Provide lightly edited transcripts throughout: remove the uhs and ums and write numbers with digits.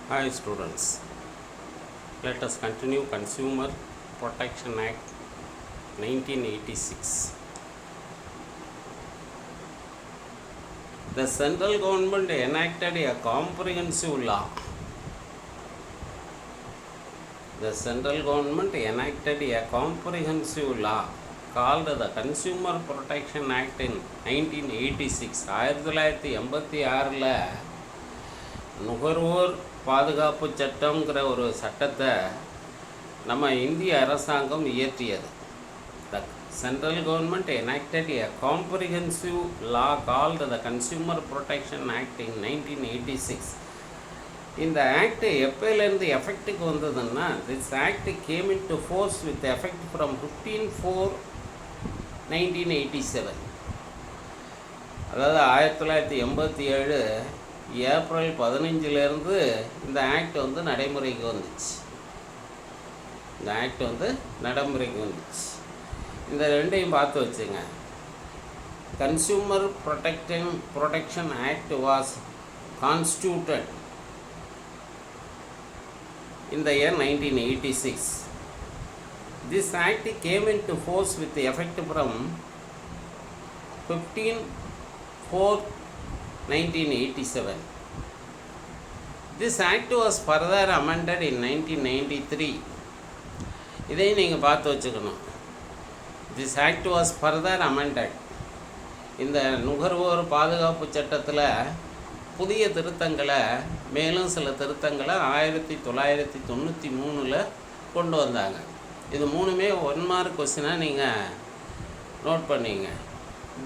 Hi students, let us continue Consumer Protection Act 1986. The central government enacted a comprehensive law. The central government enacted a comprehensive law called the Consumer Protection Act in 1986. 1986ல் நுகர்வோர் பாதுகாப்பு சட்டங்கிற ஒரு சட்டத்தை நம்ம இந்திய அரசாங்கம் இயற்றியது. The central government enacted a comprehensive law called the Consumer Protection Act in 1986. இந்த act எப்போலேருந்து எஃபெக்ட்டுக்கு வந்ததுன்னா, this act game in to force with effect from 15/4/1987. அதாவது 1987 ஏப்ரல் 15 இந்த ஆக்ட் நடைமுறைக்கு வந்துச்சு. இந்த ரெண்டையும் பார்த்து வச்சுங்க. Consumer protection act was constituted in the year 1986. This act came into force with effect from 15/4/1987. This act was further amended in 1993. இதை நீங்கள் பார்த்து வச்சுக்கணும். This act was further amended. இந்த நுகர்வோர் பாதுகாப்பு சட்டத்தில் புதிய திருத்தங்களை, மேலும் சில திருத்தங்களை 1993 கொண்டு வந்தாங்க. இது மூணுமே 1 மார்க் கொஸ்டினாக நீங்கள் நோட் பண்ணிங்க.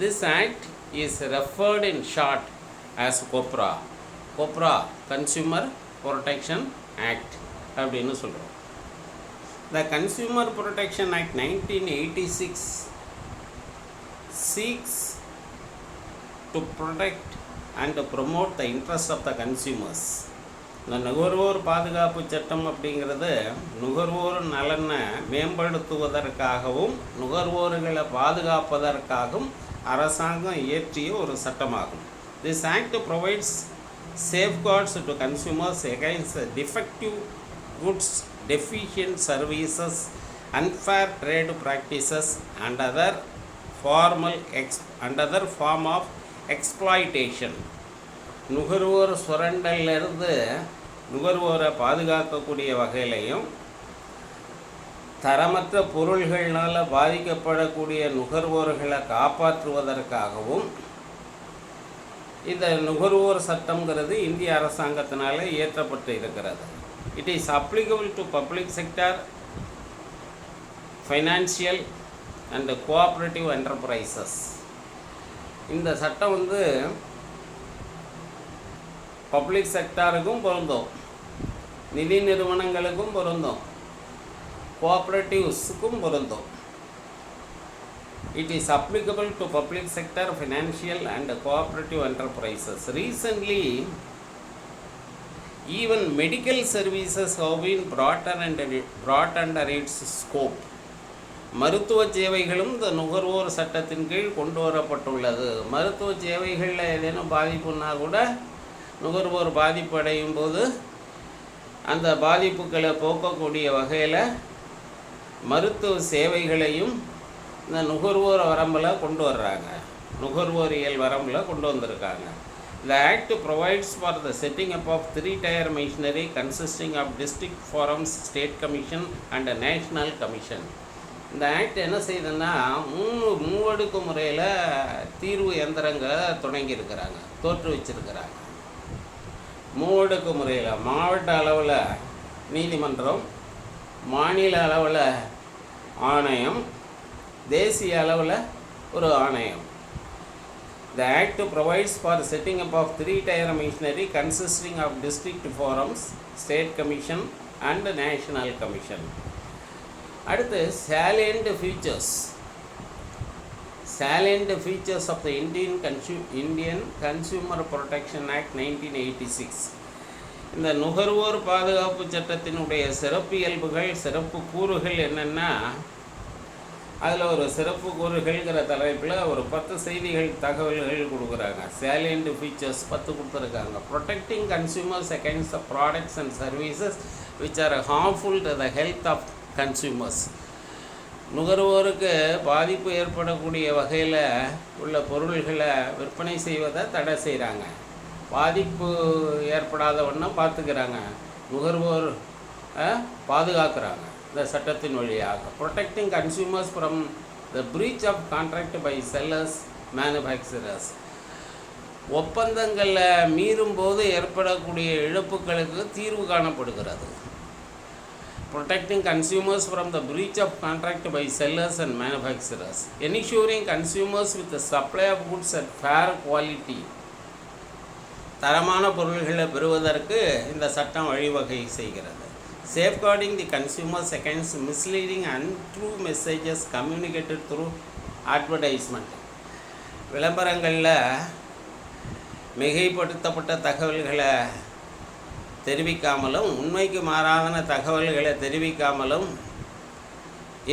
This act is referred in short as cobra consumer protection act அப்படின்னு சொல்கிறோம். த consumer protection act 1986 seeks to protect and to promote the interests of the consumers. இந்த நுகர்வோர் பாதுகாப்பு சட்டம் அப்படிங்கிறது நுகர்வோர் நலனை மேம்படுத்துவதற்காகவும் நுகர்வோர்களை பாதுகாப்பதற்காகவும் அரசாங்கம் இயற்றிய ஒரு சட்டமாகும். This act provides safeguards to consumers against defective goods, deficient services, unfair trade practices and other form of exploitation. நுகர்வோர் சுரண்டலிருந்து நுகர்வோரை பாதுகாக்கக்கூடிய வகையிலையும் தரமற்ற பொருள்களால் பாதிக்கப்படக்கூடிய நுகர்வோர்களை காப்பாற்றுவதற்காகவும் இந்த நுகர்வோர் சட்டம்ங்கிறது இந்திய அரசாங்கத்தினால் இயற்றப்பட்டு இருக்கிறது. It is applicable to public sector, financial and cooperative enterprises. இந்த சட்டம் பப்ளிக் செக்டாருக்கும் பொருந்தும், நிதி நிறுவனங்களுக்கும் பொருந்தும், கோஆப்ரேட்டிவ்ஸுக்கும் பொருந்தும். It is applicable to public sector, financial and cooperative enterprises. Recently even medical services have been brought under its scope. மருத்துவ சேவைகளும் இந்த நுகர்வோர் சட்டத்தின் கீழ் கொண்டு வரப்பட்டுள்ளது. மருத்துவ சேவைகளில் ஏதேனும் பாதிப்புன்னா கூட நுகர்வோர் பாதிப்பு அடையும் போது அந்த பாதிப்புகளை போக்கக்கூடிய வகையில் மருத்துவ சேவைகளையும் இந்த நுகர்வோர் வரம்பில் கொண்டு வர்றாங்க, நுகர்வோரியல் வரம்பில் கொண்டு வந்திருக்காங்க. The Act provides for the setting up of 3-tier machinery consisting of district forums, state commission and a national commission. இந்த ஆக்ட் என்ன செய்யுதுன்னா, மூவடுக்கு முறையில் தீர்வு இயந்திரங்களை தோற்றுவிச்சிருக்கிறாங்க. மூவடுக்கு முறையில் மாவட்ட அளவில் நீதிமன்றம், மாநில அளவில் ஆணையம், தேசிய அளவில் ஒரு ஆணையம். The Act provides for setting up of 3-tier machinery consisting of district forums, state commission and national commission. அடுத்து salient features of the Indian Consumer Protection Act 1986. இந்த நுகர்வோர் பாதுகாப்பு சட்டத்தினுடைய சிறப்பு இயல்புகள், சிறப்பு கூறுகள் என்னென்னா, அதில் ஒரு சிறப்பு கூறுகள்ங்கிற தலைப்பில் ஒரு 10 செய்திகள் தகவல்கள் கொடுக்குறாங்க. சேலியன்ட் ஃபீச்சர்ஸ் 10 கொடுத்துருக்காங்க. Protecting consumers against the products and services which are harmful to the health of consumers. நுகர்வோருக்கு பாதிப்பு ஏற்படக்கூடிய வகையில் உள்ள பொருள்களை விற்பனை செய்வதை தடை செய்கிறாங்க. பாதிப்பு ஏற்படாத வண்ணம் பார்த்துக்கிறாங்க. நுகர்வோர் பாதுகாக்கிறாங்க இந்த சட்டத்தின் வழியாக. Protecting consumers from the breach of contract by sellers manufacturers. ஒப்பந்தங்களில் மீறும்போது ஏற்படக்கூடிய இழப்புகளுக்கு தீர்வு காணப்படுகிறது. Protecting consumers from the breach of contract by sellers and manufacturers. Ensuring consumers with the supply of goods at fair quality. தரமான பொருள்களை பெறுவதற்கு இந்த சட்டம் வழிவகை செய்கிறது. Safeguarding the consumers against misleading and untrue messages communicated through advertisement. விளம்பரங்களில் மிகைப்படுத்தப்பட்ட தகவல்களை தெரிவிக்காமலும் உண்மைக்கு மாறான தகவல்களை தெரிவிக்காமலும்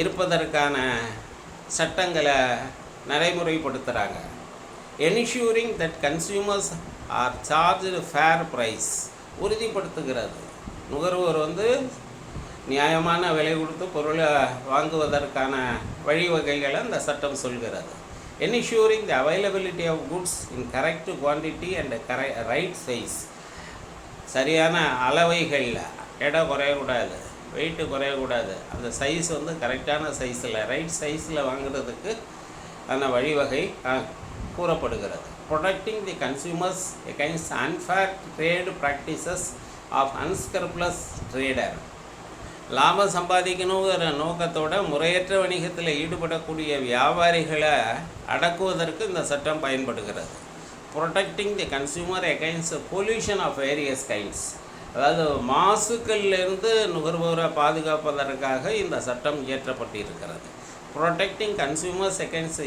இருப்பதற்கான சட்டங்களை நடைமுறைப்படுத்துகிறாங்க. Ensuring that consumers are charged fair price. உறுதிப்படுத்துகிறது. நுகர்வோர் நியாயமான விலை கொடுத்து பொருளை வாங்குவதற்கான வழிவகைகளை இந்த சட்டம் சொல்கிறது. Ensuring the availability of goods in correct quantity and right size. சரியான அளவைகளில் எடை குறையக்கூடாது, வெயிட்டு குறையக்கூடாது. அந்த சைஸ் கரெக்டான சைஸில் ரைட் சைஸில் வாங்குறதுக்கு அந்த வழிவகை கூறப்படுகிறது. Protecting the consumers against unfair trade practices of unscrupulous trader. லாபம் சம்பாதிக்கணுங்கிற நோக்கத்தோட முறையற்ற வணிகத்தில் ஈடுபடக்கூடிய வியாபாரிகளை அடக்குவதற்கு இந்த சட்டம் பயன்படுகிறது. Protecting the consumer against pollution of various kinds. அதாவது மாசுக்களிலிருந்து நுகர்வோரை பாதுகாப்பதற்காக இந்த சட்டம் இயற்றப்பட்டிருக்கிறது. Protecting consumers against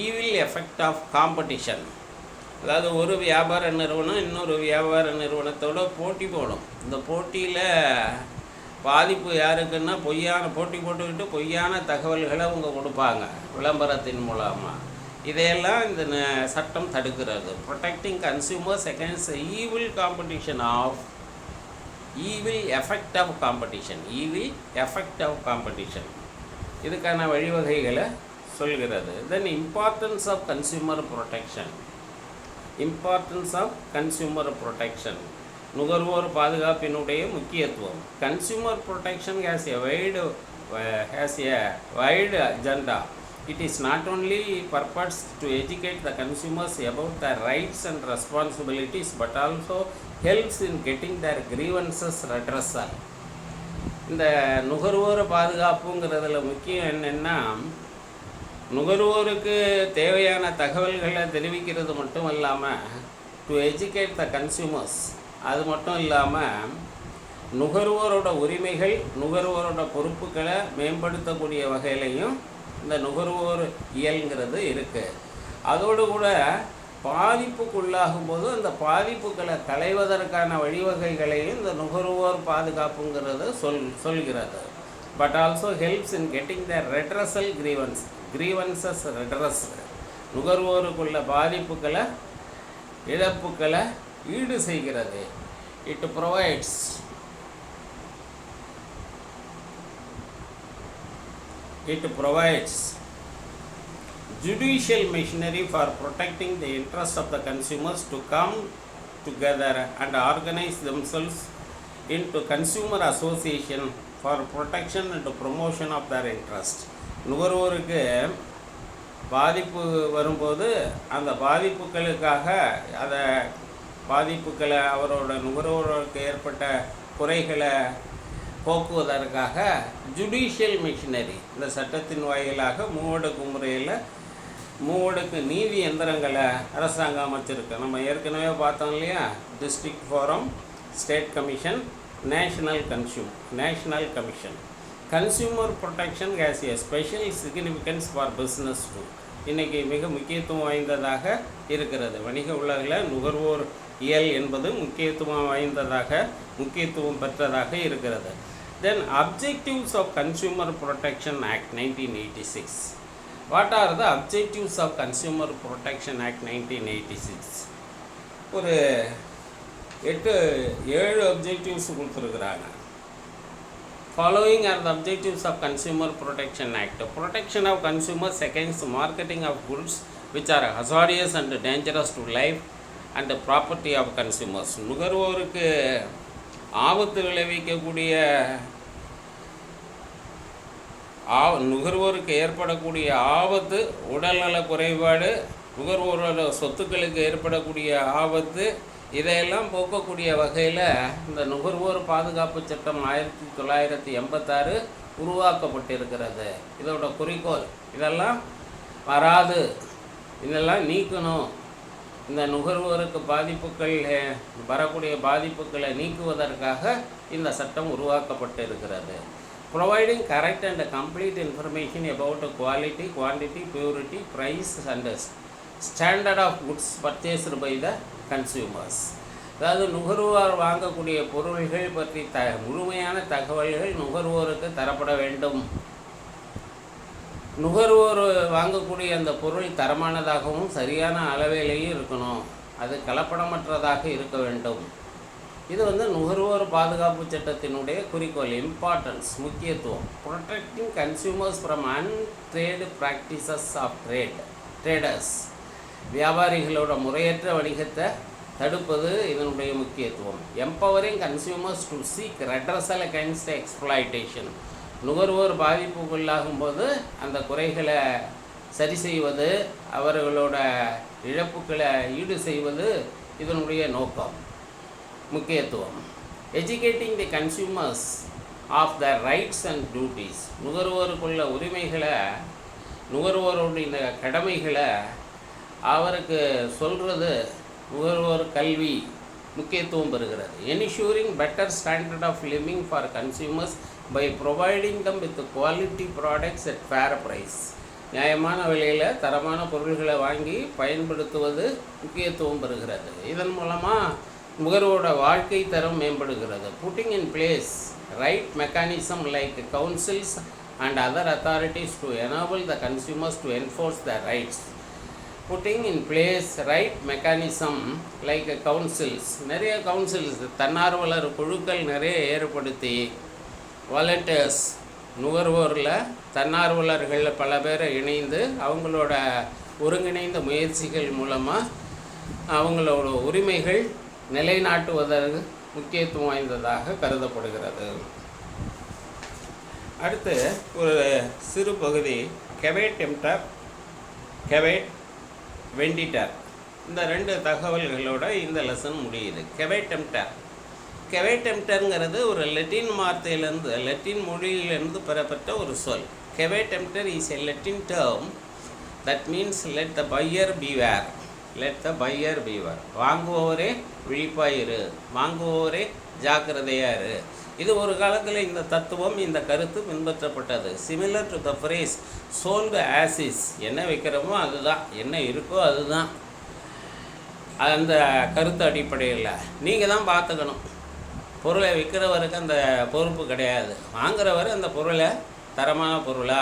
evil effect of competition. அதாவது ஒரு வியாபார நிறுவனம் இன்னொரு வியாபார நிறுவனத்தோட போட்டி போடும். இந்த போட்டியில் பாதிப்பு யாருக்குன்னா போட்டி போட்டுக்கிட்டு பொய்யான தகவல்களை அவங்க கொடுப்பாங்க விளம்பரத்தின் மூலமாக. இதையெல்லாம் இந்த சட்டம் தடுக்கிறது. Protecting consumers against evil effect of competition. இதுக்கான வழிவகைகளை சொல்கிறது. Then importance of consumer protection. நுகர்வோர் பாதுகாப்பினுடைய முக்கியத்துவம். Consumer protection has a wide agenda. It is not only purposed to educate the consumers about their rights and responsibilities but also helps in getting their grievances redressal. இந்த நுகர்வோர் பாதுகாப்புங்கிறதுல முக்கியம் என்னென்னா, நுகர்வோருக்கு தேவையான தகவல்களை தெரிவிக்கிறது மட்டும் இல்லாமல் டு எஜுகேட் த கன்சியூமர்ஸ், அது மட்டும் இல்லாமல் நுகர்வோரோட உரிமைகள் நுகர்வோரோட பொறுப்புகளை மேம்படுத்தக்கூடிய வகையிலையும் இந்த நுகர்வோர் இயல்ங்கிறது இருக்குது. அதோடு கூட பாதிப்புக்குள்ளாகும் போது அந்த பாதிப்புகளை களைவதற்கான வழிவகைகளையும் இந்த நுகர்வோர் பாதுகாப்புங்கிறது சொல்கிறது. But also helps in getting the redressal grievances redress. நுகர்வோருக்குள்ள பாதிப்புகளை இழப்புகளை ஈடு செய்கிறது. It provides judicial machinery for protecting the interests of the consumers to come together and organize themselves into consumer association for protection and promotion of their interest. நுகர்வோருக்கு பாதிப்பு வரும்போது அந்த பாதிப்புகளை அவரோட நுகர்வோருக்கு ஏற்பட்ட குறைகளை போக்குவதற்காக ஜுடிஷியல் மிஷினரி இந்த சட்டத்தின் வாயிலாக மூவடுக்கு நீதி எந்திரங்களை அரசாங்கம் அமைச்சிருக்கு. நம்ம ஏற்கனவே பார்த்தோம் இல்லையா, district forum, state commission, national commission. Consumer protection has a special significance for business too. இன்றைக்கி மிக முக்கியத்துவம் வாய்ந்ததாக இருக்கிறது. வணிக உலகில் நுகர்வோர் இயல் என்பது முக்கியத்துவம் பெற்றதாக இருக்கிறது. Then Objectives of Consumer Protection Act 1986. What are the objectives of Consumer Protection Act 1986? ஒரு 7 objectives கொடுத்துருக்குறாங்க. Following are the objectives of Consumer Protection Act. Protection of consumers against marketing of goods which are hazardous and dangerous to life and the property of consumers. நுகர்வோருக்கு ஆபத்து விளைவிக்கக்கூடிய நுகர்வோருக்கு ஏற்படக்கூடிய ஆபத்து, உடல்நல குறைபாடு, நுகர்வோரோட சொத்துக்களுக்கு ஏற்படக்கூடிய ஆபத்து, இதையெல்லாம் போக்கக்கூடிய வகையில் இந்த நுகர்வோர் பாதுகாப்பு சட்டம் 1986 உருவாக்கப்பட்டிருக்கிறது. இதோட குறிக்கோள் இதெல்லாம் வராது, இதெல்லாம் நீக்கணும், இந்த நுகர்வோருக்கு பாதிப்புகள் வரக்கூடிய பாதிப்புகளை நீக்குவதற்காக இந்த சட்டம் உருவாக்கப்பட்டு இருக்கிறது. Providing correct and complete information about quality, quantity, purity, price and standard of goods purchased by the consumers. அதாவது நுகர்வோர் வாங்கக்கூடிய பொருள்கள் பற்றி முழுமையான தகவல்கள் நுகர்வோருக்கு தரப்பட வேண்டும். நுகர்வோர் வாங்கக்கூடிய அந்த பொருள் தரமானதாகவும் சரியான அளவிலேயும் இருக்கணும், அது கலப்படமற்றதாக இருக்க வேண்டும். இது நுகர்வோர் பாதுகாப்பு சட்டத்தினுடைய குறிக்கோள். இம்பார்ட்டன்ஸ், முக்கியத்துவம். Protecting consumers from untrade practices of traders. வியாபாரிகளோட முறையற்ற வணிகத்தை தடுப்பது இதனுடைய முக்கியத்துவம். Empowering consumers to seek redressal against exploitation. நுகர்வோர் பாதிப்புக்குள்ளாகும்போது அந்த குறைகளை சரி செய்வது, அவர்களோட இழப்புகளை ஈடு செய்வது இதனுடைய நோக்கம், முக்கியத்துவம். Educating the consumers of the rights and duties. நுகர்வோருக்குள்ள உரிமைகளை, நுகர்வோருடைய கடமைகளை அவருக்கு சொல்கிறது நுகர்வோர் கல்வி முக்கியத்துவம் பெறுகிறது. Ensuring better standard of living for consumers by providing them with quality products at fair price. நியாயமான விலையில் தரமான பொருள்களை வாங்கி பயன்படுத்துவது முக்கியத்துவம் பெறுகிறது. இதன் மூலமாக நுகர்வோட வாழ்க்கை தரம் மேம்படுகிறது. Putting in place right mechanism like councils and other authorities to enable the consumers to enforce the rights. Putting in place right mechanism like councils. நிறைய கவுன்சில்ஸ், தன்னார்வலர் குழுக்கள் நிறைய ஏற்படுத்தி, வாலண்டியர்ஸ், நுகர்வோரில் தன்னார்வலர்கள் பல பேரை இணைந்து அவங்களோட ஒருங்கிணைந்த முயற்சிகள் மூலமாக அவங்களோட உரிமைகள் நிலைநாட்டுவதற்கு முக்கியத்துவம் வாய்ந்ததாக கருதப்படுகிறது. அடுத்து ஒரு சிறு பகுதி கெவேட் டெம்டர், கெவேட் வெண்டிட்டர். இந்த 2 தகவல்களோட இந்த லெசன் முடியுது. கெவேட் டெம்டர். கெவேட் டெம்டருங்கிறது ஒரு லெட்டின் மொழியிலிருந்து பெறப்பட்ட ஒரு சொல். Caveat emptor is a Latin term that means let the buyer beware. Let the buyer beware. வாங்குவோரே விழிப்பாயிரு, வாங்குவோரே ஜாக்கிரதையாரு. இது ஒரு காலத்தில் இந்த தத்துவம், இந்த கருத்து பின்பற்றப்பட்டது. Similar to the phrase sold as is. என்ன வைக்கிறோமோ அதுதான், என்ன இருக்கோ அதுதான். அந்த கருத்து அடிப்படையில் நீங்கள் தான் பார்த்துக்கணும். பொருளை விற்கிறவருக்கு அந்த பொறுப்பு கிடையாது. வாங்குறவர் அந்த பொருளை தரமான பொருளா,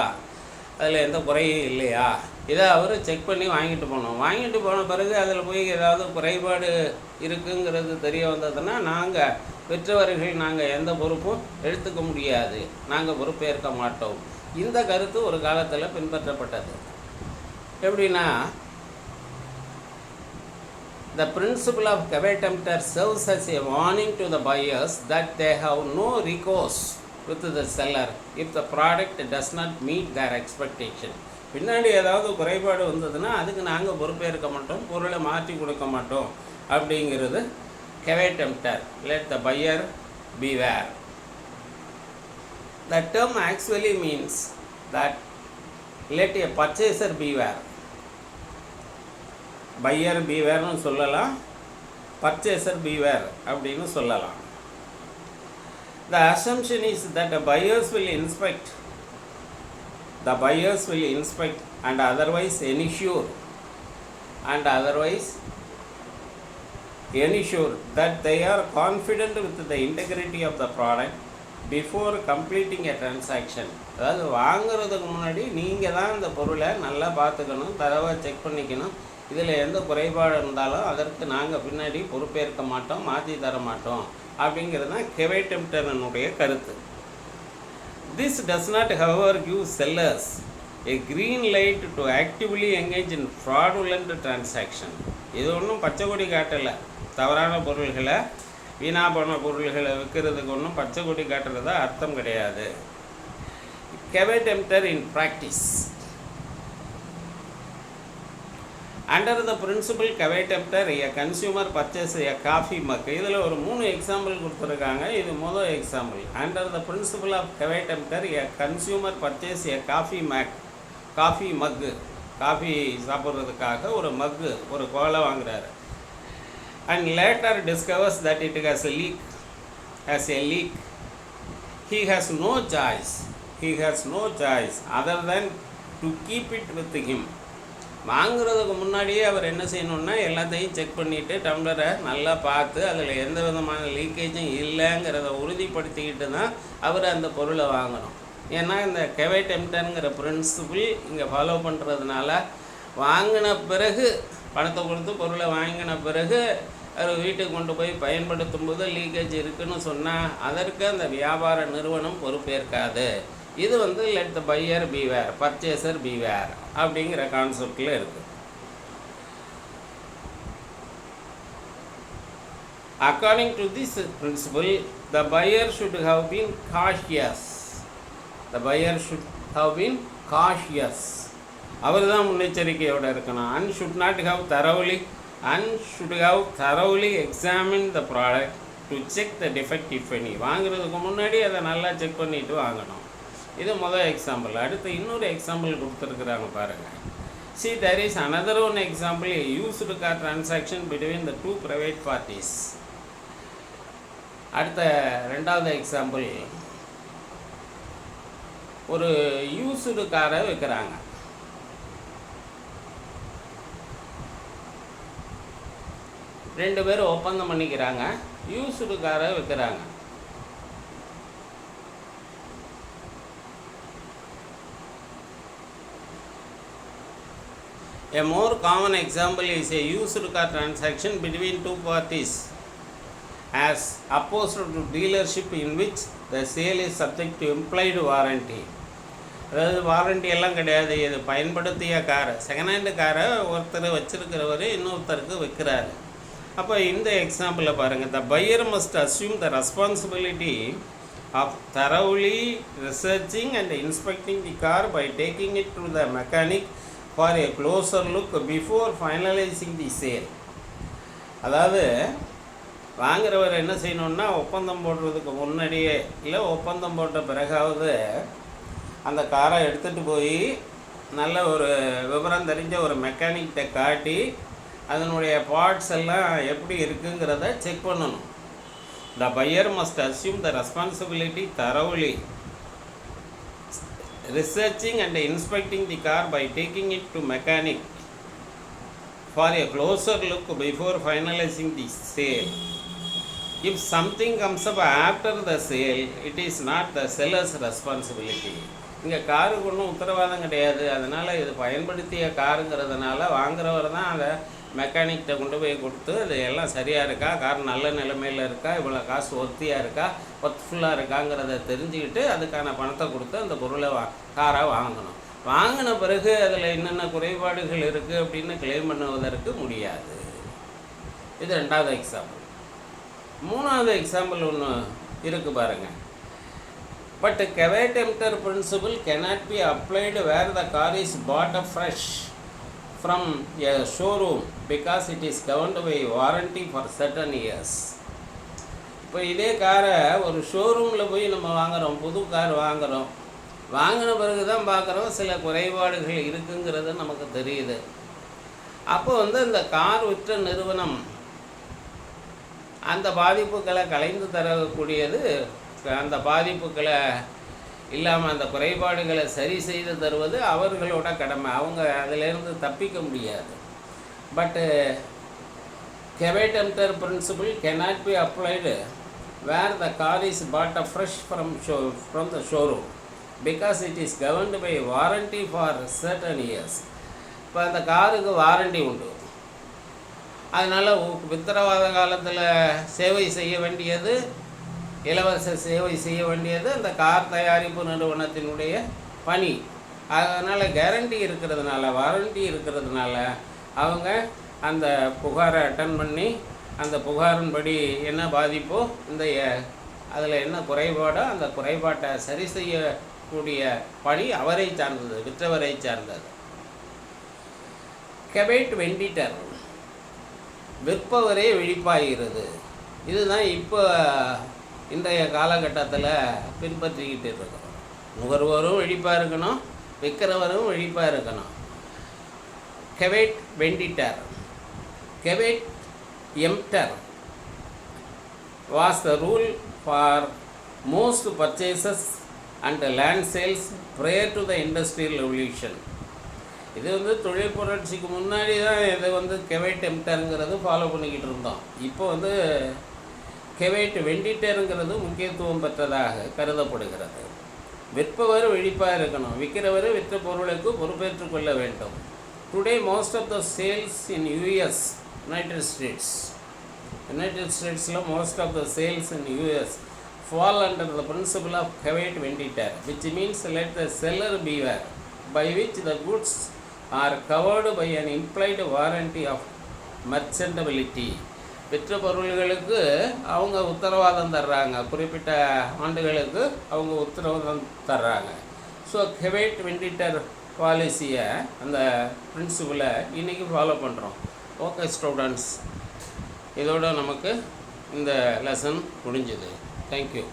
அதில் எந்த குறையும் இல்லையா, இதை அவர் செக் பண்ணி வாங்கிட்டு போகணும். வாங்கிட்டு போன பிறகு அதில் போய் ஏதாவது குறைபாடு இருக்குங்கிறது தெரிய வந்ததுன்னா நாங்கள் பெற்றவர்கள் நாங்கள் எந்த பொறுப்பும் எடுத்துக்க முடியாது, நாங்கள் பொறுப்பேற்க மாட்டோம். இந்த கருத்து ஒரு காலத்தில் பின்பற்றப்பட்டது. எப்படின்னா, the principle of caveat emptor serves as a warning to the buyers that they have no recourse with the seller if the product does not meet their expectation. பின்னாடி ஏதாவது குறைபாடு வந்ததுன்னா அதுக்கு நாங்கள் பொறுப்பேற்க மாட்டோம், பொருளை மாற்றி கொடுக்க மாட்டோம் அப்படிங்கிறது caveat emptor. Let the buyer beware. The term actually means that let a purchaser beware. Buyer பீவேர்னு சொல்லலாம், பர்ச்சேசர் பீவேர் அப்படின்னு சொல்லலாம். The assumption is that the buyers will inspect and otherwise ensure that they are confident with the integrity of the product before completing a transaction. அதாவது வாங்குறதுக்கு முன்னாடி நீங்கள் தான் இந்த பொருளை நல்லா பார்த்துக்கணும், தரவாக செக் பண்ணிக்கணும். இதில் எந்த குறைபாடு இருந்தாலும் அதற்கு நாங்கள் பின்னாடி பொறுப்பேற்க மாட்டோம், மாற்றி தர மாட்டோம் அப்படிங்கிறது தான் கெவைடெம்டனுடைய கருத்து. This does not hour give sellers a green light to actively engage in fraudulent transaction. இது ஒன்றும் பச்சை கொடி காட்டலை. தவறான பொருள்களை, வீணா போன பொருள்களை விற்கிறதுக்கு ஒன்றும் பச்சை கொடி காட்டுறதா அர்த்தம் கிடையாது. Caveat emptor in practice. Under the principle caveat emptor a consumer purchase a coffee mug. இதில் ஒரு 3 எக்ஸாம்பிள் கொடுத்துருக்காங்க. இது முதல் example. Under the principle of caveat emptor a consumer purchase a coffee mug. Coffee சாப்பிட்றதுக்காக ஒரு மக்கு, ஒரு கோலை வாங்குறாரு. And later discovers that it has a leak. He has no choice other than to keep it with him. வாங்குறதுக்கு முன்னாடியே அவர் என்ன செய்யணுன்னா எல்லாத்தையும் செக் பண்ணிவிட்டு டம்ளரை நல்லா பார்த்து அதில் எந்த விதமான லீக்கேஜும் இல்லைங்கிறத உறுதிப்படுத்திக்கிட்டு தான் அவர் அந்த பொருளை வாங்கணும். ஏன்னா இந்த கெவைடெம்டர்ங்கிற பிரின்சிபிள் இங்கே ஃபாலோ பண்ணுறதுனால வாங்கின பிறகு பணத்தை கொடுத்து பொருளை வாங்கின பிறகு அவர் வீட்டுக்கு கொண்டு போய் பயன்படுத்தும் போது லீக்கேஜ் இருக்குதுன்னு சொன்னால் அதற்கு அந்த வியாபார நிறுவனம் பொறுப்பேற்காது. இது let the buyer beware, purchaser beware அப்படிங்கிற கான்செப்டில் இருக்குது. According to this principle, the buyer should have been cautious. அவர் தான் முன்னெச்சரிக்கையோடு இருக்கணும். and should have thoroughly examined the product to check the defect if any. வாங்குறதுக்கு முன்னாடி அதை நல்லா செக் பண்ணிவிட்டு வாங்கணும். இது முதல் எக்ஸாம்பிள். அடுத்து இன்னொரு எக்ஸாம்பிள் கொடுத்துருக்குறாங்க பாருங்கள். See, there is another one example, a used car transaction between the two private parties. அடுத்த ரெண்டாவது எக்ஸாம்பிள், ஒரு யூஸ்டு காரை விற்கிறாங்க. ரெண்டு பேரும் ஒப்பந்தம் பண்ணிக்கிறாங்க, யூஸ்டு காரை விற்கிறாங்க. A more common example is a used car transaction between two parties as opposed to dealership in which the sale is subject to implied warranty. அதாவது வாரண்டி எல்லாம் கிடையாது. இது பயன்படுத்திய காரை, செகண்ட் ஹேண்டு காரை ஒருத்தர் வச்சுருக்கிறவர் இன்னொருத்தருக்கு விற்கிறாரு. அப்போ இந்த எக்ஸாம்பிளில் பாருங்கள், த pier must assume the responsibility of thoroughly researching and inspecting the car by taking it to the mechanic for a closer look before finalizing the sale. அதாவது வாங்குறவர் என்ன செய்யணுன்னா ஒப்பந்தம் போடுறதுக்கு முன்னாடியே இல்லை ஒப்பந்தம் போட்ட பிறகாவது அந்த காரை எடுத்துகிட்டு போய் நல்ல ஒரு விவரம் தெரிஞ்ச ஒரு மெக்கானிக்கிட்ட காட்டி அதனுடைய பார்ட்ஸ் எல்லாம் எப்படி இருக்குங்கிறத செக் பண்ணணும். The buyer must assume the responsibility thoroughly researching and inspecting the car by taking it to mechanic for a closer look before finalizing the sale. If something comes up after the sale, it is not the seller's responsibility. இங்கே காருக்கு ஒன்றும் உத்தரவாதம் கிடையாது. அதனால் இது பயன்படுத்திய காருங்கிறதுனால வாங்குறவர் தான் அதை மெக்கானிக்கிட்ட கொண்டு போய் கொடுத்து அது எல்லாம் சரியாக இருக்கா, கார் நல்ல நிலைமையில் இருக்கா, இவ்வளோ காசு ஒர்த்தியாக இருக்கா, ஒர்த்ஃபுல்லாக இருக்காங்கிறத தெரிஞ்சுக்கிட்டு அதுக்கான பணத்தை கொடுத்து அந்த பொருளை காராக வாங்கணும். வாங்கின பிறகு அதில் என்னென்ன குறைபாடுகள் இருக்குது அப்படின்னு கிளைம் பண்ணுவதற்கு முடியாது. இது ரெண்டாவது எக்ஸாம்பிள். மூணாவது எக்ஸாம்பிள் ஒன்று இருக்குது பாருங்கள். But caveat emptor principle cannot be applied where the car is bought fresh from a showroom because it is governed by warranty for certain years. இப்போ இதே காரை ஒரு ஷோரூமில் போய் நம்ம வாங்குகிறோம், புது கார் வாங்குகிறோம், வாங்கின பிறகு தான் பார்க்குறோம் சில குறைபாடுகள் இருக்குங்கிறது நமக்கு தெரியுது. அப்போ இந்த கார் விற்ற நிறுவனம் அந்த பாதிப்புகளை களைந்து தரக்கூடியது, அந்த பாதிப்புகளை இல்லாமல் அந்த குறைபாடுகளை சரி செய்து தருவது அவர்களோட கடமை. அவங்க அதிலேருந்து தப்பிக்க முடியாது. பட்டு கெவைடெம்டர் principle cannot be applied where the car is bought fresh from the showroom because it is governed by warranty for certain years. இப்போ அந்த காருக்கு வாரண்டி உண்டு, அதனால் உத்தரவாத காலத்தில் சேவை செய்ய வேண்டியது, இலவச சேவை செய்ய வேண்டியது அந்த கார் தயாரிப்பு நிறுவனத்தினுடைய பணி. அதனால் கேரண்டி இருக்கிறதுனால, வாரண்டி இருக்கிறதுனால அவங்க அந்த புகாரை அட்டன் பண்ணி அந்த புகாரின்படி என்ன பாதிப்போ, இந்த அதில் என்ன குறைபாடோ அந்த குறைபாட்டை சரி செய்யக்கூடிய பணி அவரை சார்ந்தது, விற்றவரை சார்ந்தது. கெபேட் வெண்டிட்டர், விற்பவரே விழிப்பாகிறது. இதுதான் இப்போ இன்றைய காலகட்டத்தில் பின்பற்றிக்கிட்டு இருக்கிறோம். நுகர்வோரும் விழிப்பாக இருக்கணும், விற்கிறவரும் விழிப்பாக இருக்கணும். கெபேட் வெண்டிட்டர். கெபேட் எம்ப்டர் was the rule for most purchases and land sales prior to the industrial revolution. இது தொழில் புரட்சிக்கு முன்னாடி தான் இது கெபேட் எம்ப்டருங்கிறது ஃபாலோ பண்ணிக்கிட்டு இருந்தோம். இப்போ கெபேட் வெண்டிட்டருங்கிறது முக்கியத்துவம் பெற்றதாக கருதப்படுகிறது. விற்பவர் விழிப்பாக இருக்கணும், விற்கிறவர் விற்ற பொருளுக்கு பொறுப்பேற்றுக் கொள்ள வேண்டும். Today most of the sales in United States most of the sales in US fall under the principle of kebate venditor, which means let the seller beware, by which the goods are covered by an implied warranty of merchantability. விற்ற பொருள்களுக்கு அவங்க உத்தரவாதம் தர்றாங்க, குறிப்பிட்ட ஆண்டுகளுக்கு அவங்க உத்தரவாதம் தர்றாங்க. ஸோ கெபேட் வெண்டிட்டர் பாலிசியை, அந்த பிரின்சிபலை இன்றைக்கி ஃபாலோ பண்ணுறோம். ஓகே ஸ்டூடெண்ட்ஸ், இதோட நமக்கு இந்த லெசன் முடிஞ்சுது. தேங்க்யூ.